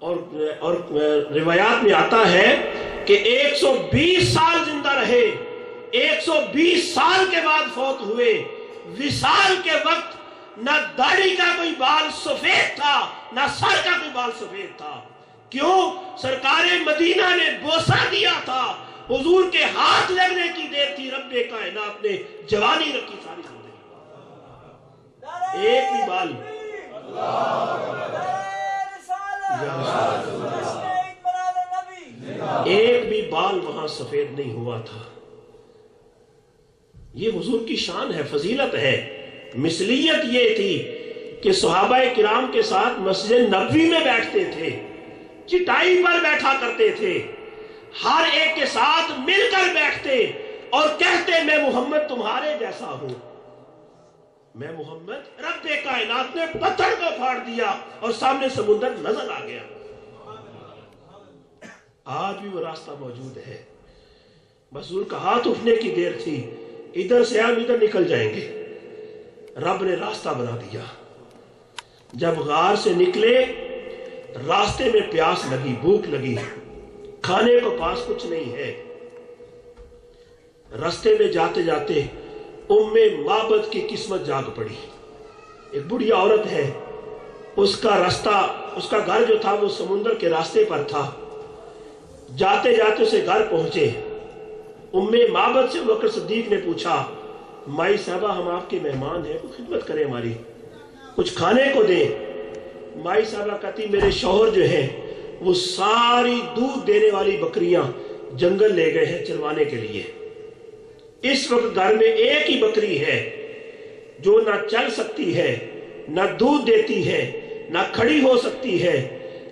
اور روایات میں آتا ہے کہ 120 سال زندہ رہے، 120 سال کے بعد فوت ہوئے۔ وصال کے وقت نہ داڑھی کا کوئی بال سفید تھا، نہ سر کا کوئی بال سفید تھا۔ کیوں؟ سرکار مدینہ نے بوسہ دیا تھا، حضور کے ہاتھ لگنے کی دیر تھی، رب کائنات نے جوانی رکھی ساری زندگی۔ ایک بھی بال ایک بھی بال وہاں سفید نہیں ہوا تھا۔ یہ حضور کی شان ہے، فضیلت ہے۔ مثلیت یہ تھی کہ صحابہ کرام کے ساتھ مسجد نبوی میں بیٹھتے تھے، چٹائی پر بیٹھا کرتے تھے، ہر ایک کے ساتھ مل کر بیٹھتے اور کہتے میں محمد تمہارے جیسا ہوں، میں محمد۔ رب کائنات نے پتھر کو پھاڑ دیا اور سامنے سمندر نظر آ گیا۔ آج بھی وہ راستہ موجود ہے، بس حضور کا ہاتھ اٹھنے کی دیر تھی، ادھر سے ہم ادھر نکل جائیں گے۔ رب نے راستہ بنا دیا۔ جب غار سے نکلے، راستے میں پیاس لگی، بھوک لگی، کھانے کو پاس کچھ نہیں ہے۔ راستے میں جاتے جاتے ام معبد کی قسمت جاگ پڑی۔ ایک بڑی عورت ہے، اس کا راستہ، اس کا گھر جو تھا وہ سمندر کے راستے پر تھا۔ جاتے جاتے اسے گھر پہنچے، ام معبد سے بکر صدیق نے پوچھا مائی صاحبہ ہم آپ کے مہمان ہیں، کوئی خدمت کریں ہماری، کچھ کھانے کو دیں۔ مائی صاحبہ کہتی میرے شوہر جو ہیں وہ ساری دودھ دینے والی بکریاں جنگل لے گئے ہیں چروانے کے لیے۔ اس وقت گھر میں ایک ہی بکری ہے جو نہ چل سکتی ہے، نہ دودھ دیتی ہے، نہ کھڑی ہو سکتی ہے۔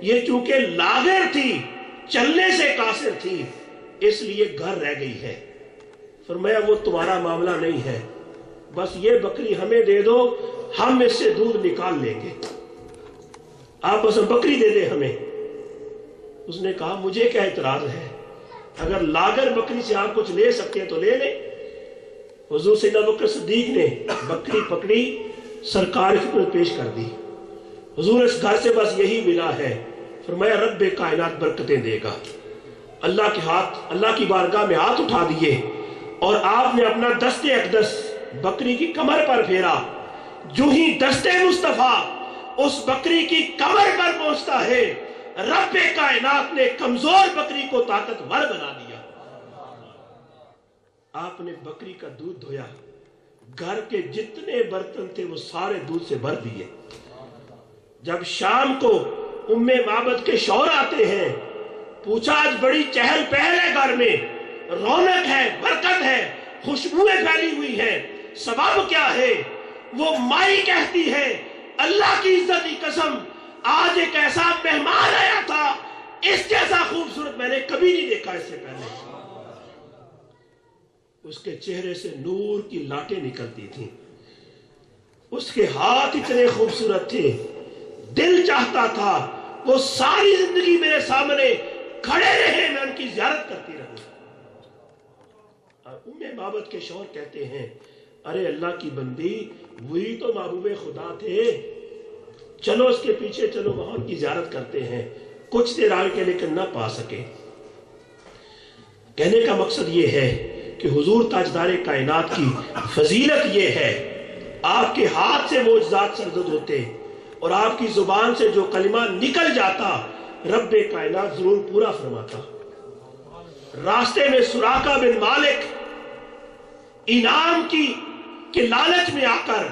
یہ چونکہ لاغر تھی، چلنے سے قاصر تھی، اس لیے گھر رہ گئی ہے۔ فرمایا وہ تمہارا معاملہ نہیں ہے، بس یہ بکری ہمیں دے دو، ہم اس سے دودھ نکال لیں گے، آپ بس بکری دے دے ہمیں۔ اس نے کہا مجھے کیا اعتراض ہے، اگر لاغر بکری سے آپ کچھ لے سکتے ہیں تو لے لیں۔ حضور سیدنا بکر صدیق نے بکری پکڑی، سرکار کی خدمت پیش کر دی۔ حضور اس گھر سے بس یہی ملا ہے۔ فرمایا رب کائنات برکتیں دے گا۔ اللہ کی بارگاہ میں ہاتھ اٹھا دیے اور آپ نے اپنا دست اقدس بکری کی کمر پر پھیرا۔ جو ہی دست مصطفیٰ اس بکری کی کمر پر پہنچتا ہے، رب کائنات نے کمزور بکری کو طاقتور بنا دیا۔ آپ نے بکری کا دودھ دھویا، گھر کے جتنے برتن تھے وہ سارے دودھ سے بھر دیے۔ جب شام کو ام معبد کے شوہر آتے ہیں، پوچھا آج بڑی چہل پہل ہے گھر میں، رونق ہے، برکت ہے، خوشبوئیں پھیلی ہوئی ہیں، سبب کیا ہے؟ وہ مائی کہتی ہے اللہ کی عزت کی قسم، آج ایک ایسا مہمان آیا تھا، اس جیسا خوبصورت میں نے کبھی نہیں دیکھا اس سے پہلے۔ اس کے چہرے سے نور کی لاٹیں نکلتی تھیں، اس کے ہاتھ اتنے خوبصورت تھے، دل چاہتا تھا وہ ساری زندگی میرے سامنے کھڑے رہے، میں ان کی زیارت کرتی رہوں۔ ام معبد کے شوہر کہتے ہیں ارے اللہ کی بندی، وہی تو محبوب خدا تھے، چلو اس کے پیچھے چلو، وہاں ان کی زیارت کرتے ہیں۔ کچھ دیر آگے کے لیکن نہ پا سکے۔ کہنے کا مقصد یہ ہے کہ حضور تاجدار کائنات کی فضیلت یہ ہے، آپ کے ہاتھ سے معجزات سرزد ہوتے اور آپ کی زبان سے جو کلمہ نکل جاتا رب کائنات ضرور پورا فرماتا۔ راستے میں سراقہ بن مالک انعام کی لالچ میں آ کر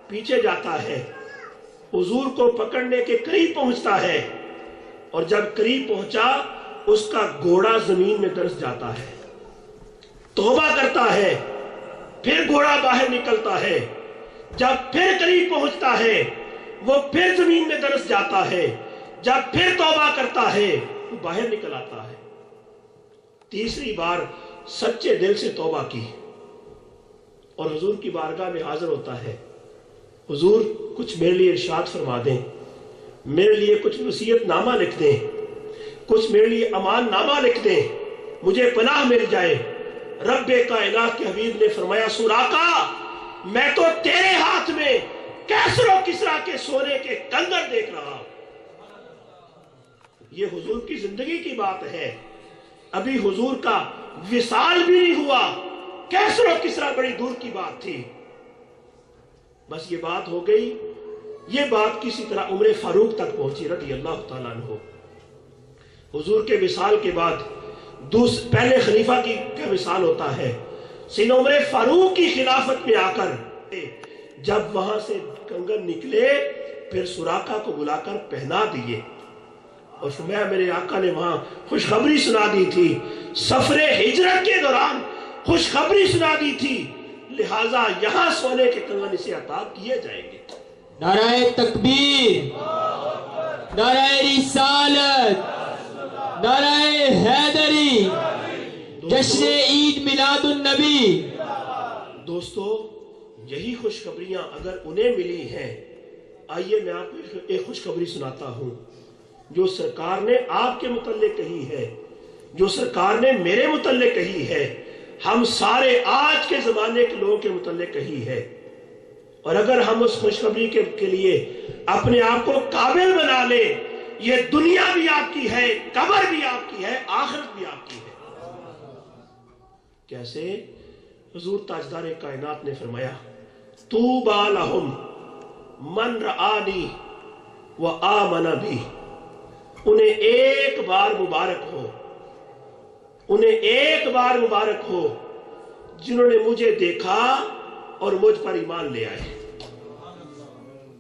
پیچھے جاتا ہے، حضور کو پکڑنے کے قریب پہنچتا ہے، اور جب قریب پہنچا اس کا گھوڑا زمین میں درس جاتا ہے، توبہ کرتا ہے، پھر گھوڑا باہر نکلتا ہے، جب پھر قریب پہنچتا ہے وہ پھر زمین میں درس جاتا ہے، جب پھر توبہ کرتا ہے وہ باہر نکل آتا ہے۔ تیسری بار سچے دل سے توبہ کی اور حضور کی بارگاہ میں حاضر ہوتا ہے، حضور کچھ میرے لیے ارشاد فرما دیں، میرے لیے کچھ وصیت نامہ لکھ دیں، کچھ میرے لیے امان نامہ لکھ دیں، مجھے پناہ مل جائے۔ رب کائنات کے حبیب نے فرمایا سراقہ میں تو تیرے ہاتھ میں کیسر و کسرا کے سونے کے کنگن دیکھ رہا ہوں، یہ حضور کی زندگی کی بات ہے، ابھی حضور کا وصال بھی نہیں ہوا، کیسر و کسرا بڑی دور کی بات تھی، بس یہ بات ہو گئی۔ یہ بات کسی طرح عمر فاروق تک پہنچی رضی اللہ تعالیٰ عنہ۔ حضور کے وصال کے بعد پہلے خلیفہ کا وصال ہوتا ہے، سیدنا عمر فاروق کی خلافت میں آ کر جب وہاں سے کنگن نکلے پھر سراقہ کو بلا کر پہنا دیے، اور فرمایا میرے آقا نے وہاں خوشخبری سنا دی تھی، سفر ہجرت کے دوران خوشخبری سنا دی تھی، لہٰذا یہاں سونے کے کنگن اسے عطا کیے جائیں گے۔ نعرہ تکبیر، نعرہ رسالت، نعرہ حیدری، جشن عید میلاد النبی۔ دوستو یہی خوشخبریاں اگر انہیں ملی ہیں، آئیے میں آپ کو ایک خوشخبری سناتا ہوں جو سرکار نے آپ کے متعلق کہی ہے، جو سرکار نے میرے متعلق کہی ہے، ہم سارے آج کے زمانے کے لوگوں کے متعلق کہی ہے، اور اگر ہم اس خوشخبری کے لیے اپنے آپ کو قابل بنا لیں، یہ دنیا بھی آپ کی ہے، قبر بھی آپ کی ہے، آخرت بھی آپ کی ہے۔ کیسے؟ حضور تاجدار کائنات نے فرمایا طوبی لہم من رآنی وآمن بی، انہیں ایک بار مبارک ہو، انہیں ایک بار مبارک ہو جنہوں نے مجھے دیکھا اور مجھ پر ایمان لے آئے۔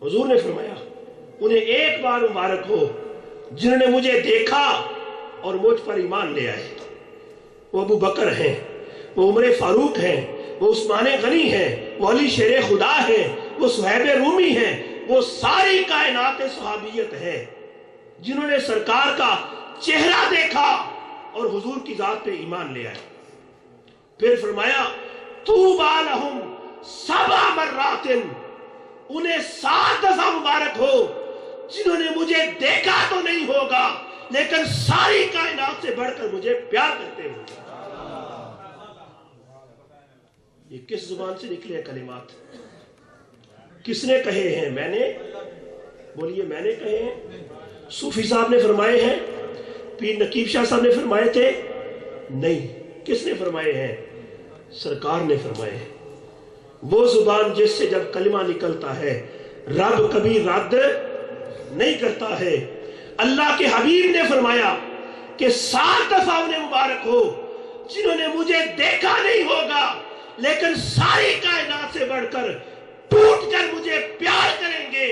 حضور نے فرمایا انہیں ایک بار مبارک ہو جنہوں نے مجھے دیکھا اور مجھ پر ایمان لے آئے۔ وہ ابو بکر ہیں، وہ عمر فاروق ہیں، وہ عثمان غنی ہیں، وہ علی شیر خدا ہیں، وہ صہیب رومی ہیں، وہ ساری کائنات صحابیت ہے جنہوں نے سرکار کا چہرہ دیکھا اور حضور کی ذات پہ ایمان لے آئے۔ پھر فرمایا طوبی لہم 7 مرات، انہیں 7 دفعہ مبارک ہو جنہوں نے مجھے دیکھا تو نہیں ہوگا لیکن ساری کائنات سے بڑھ کر مجھے پیار کرتے ہوں۔ یہ کس زبان سے نکلے ہیں کلمات؟ کس نے کہے ہیں؟ میں نے؟ بولیے میں نے کہے ہیں؟ صوفی صاحب نے فرمائے ہیں؟ پیر نقیب شاہ صاحب نے فرمائے تھے؟ نہیں۔ کس نے فرمائے ہیں؟ سرکار نے فرمائے ہیں۔ وہ زبان جس سے جب کلمہ نکلتا ہے رب کبھی رد نہیں کرتا ہے۔ اللہ کے حبیب نے فرمایا کہ 7 دفعہ انہیں مبارک ہو جنہوں نے مجھے دیکھا نہیں ہوگا لیکن ساری کائنات سے بڑھ کر ٹوٹ کر مجھے پیار کریں گے،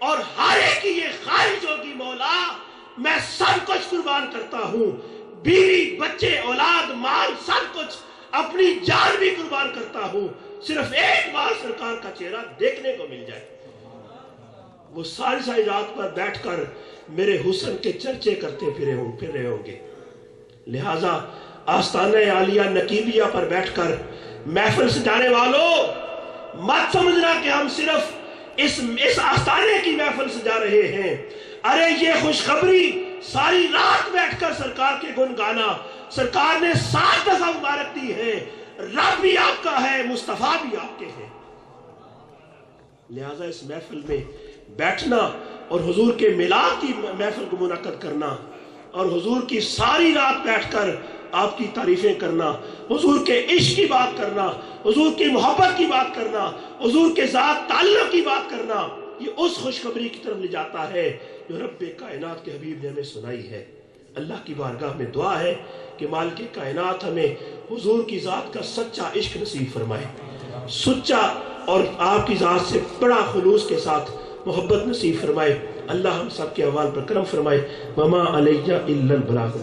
اور ہر ایک کی یہ خواہش ہوگی مولا میں سب کچھ قربان کرتا ہوں، بیوی بچے اولاد مال سب کچھ، اپنی جان بھی قربان کرتا ہوں، صرف ایک بار سرکار کا چہرہ دیکھنے کو مل جائے۔ وہ ساری رات پر بیٹھ کر میرے حسن کے چرچے کرتے پھر رہے ہوں گے۔ لہٰذا آستانہ عالیہ نقیبیہ پر بیٹھ کر محفل سجانے والوں مت سمجھنا کہ ہم صرف اس آستانے کی محفل سجا رہے ہیں، ارے یہ خوشخبری ساری رات بیٹھ کر سرکار کے گن گانا، سرکار نے 7 دفعہ مبارک دی ہے، رب بھی آپ کا ہے، مصطفیٰ بھی آپ کے ہیں۔ لہٰذا اس محفل میں بیٹھنا اور حضور کے میلاد کی محفل کو منعقد کرنا اور حضور کی ساری رات بیٹھ کر آپ کی تعریفیں کرنا، حضور کے عشق کی بات کرنا، حضور کی محبت کی بات کرنا، حضور کے ذات تعلق کی بات کرنا، یہ اس خوشخبری کی طرف لے جاتا ہے جو رب کائنات کے حبیب نے ہمیں سنائی ہے۔ اللہ کی بارگاہ میں دعا ہے کہ مالک کائنات ہمیں حضور کی ذات کا سچا عشق نصیب فرمائے، سچا اور آپ کی ذات سے بڑا خلوص کے ساتھ محبت نصیب فرمائے۔ اللہ ہم سب کے احوال پر کرم فرمائے۔ وما علیہ الا البلاغ۔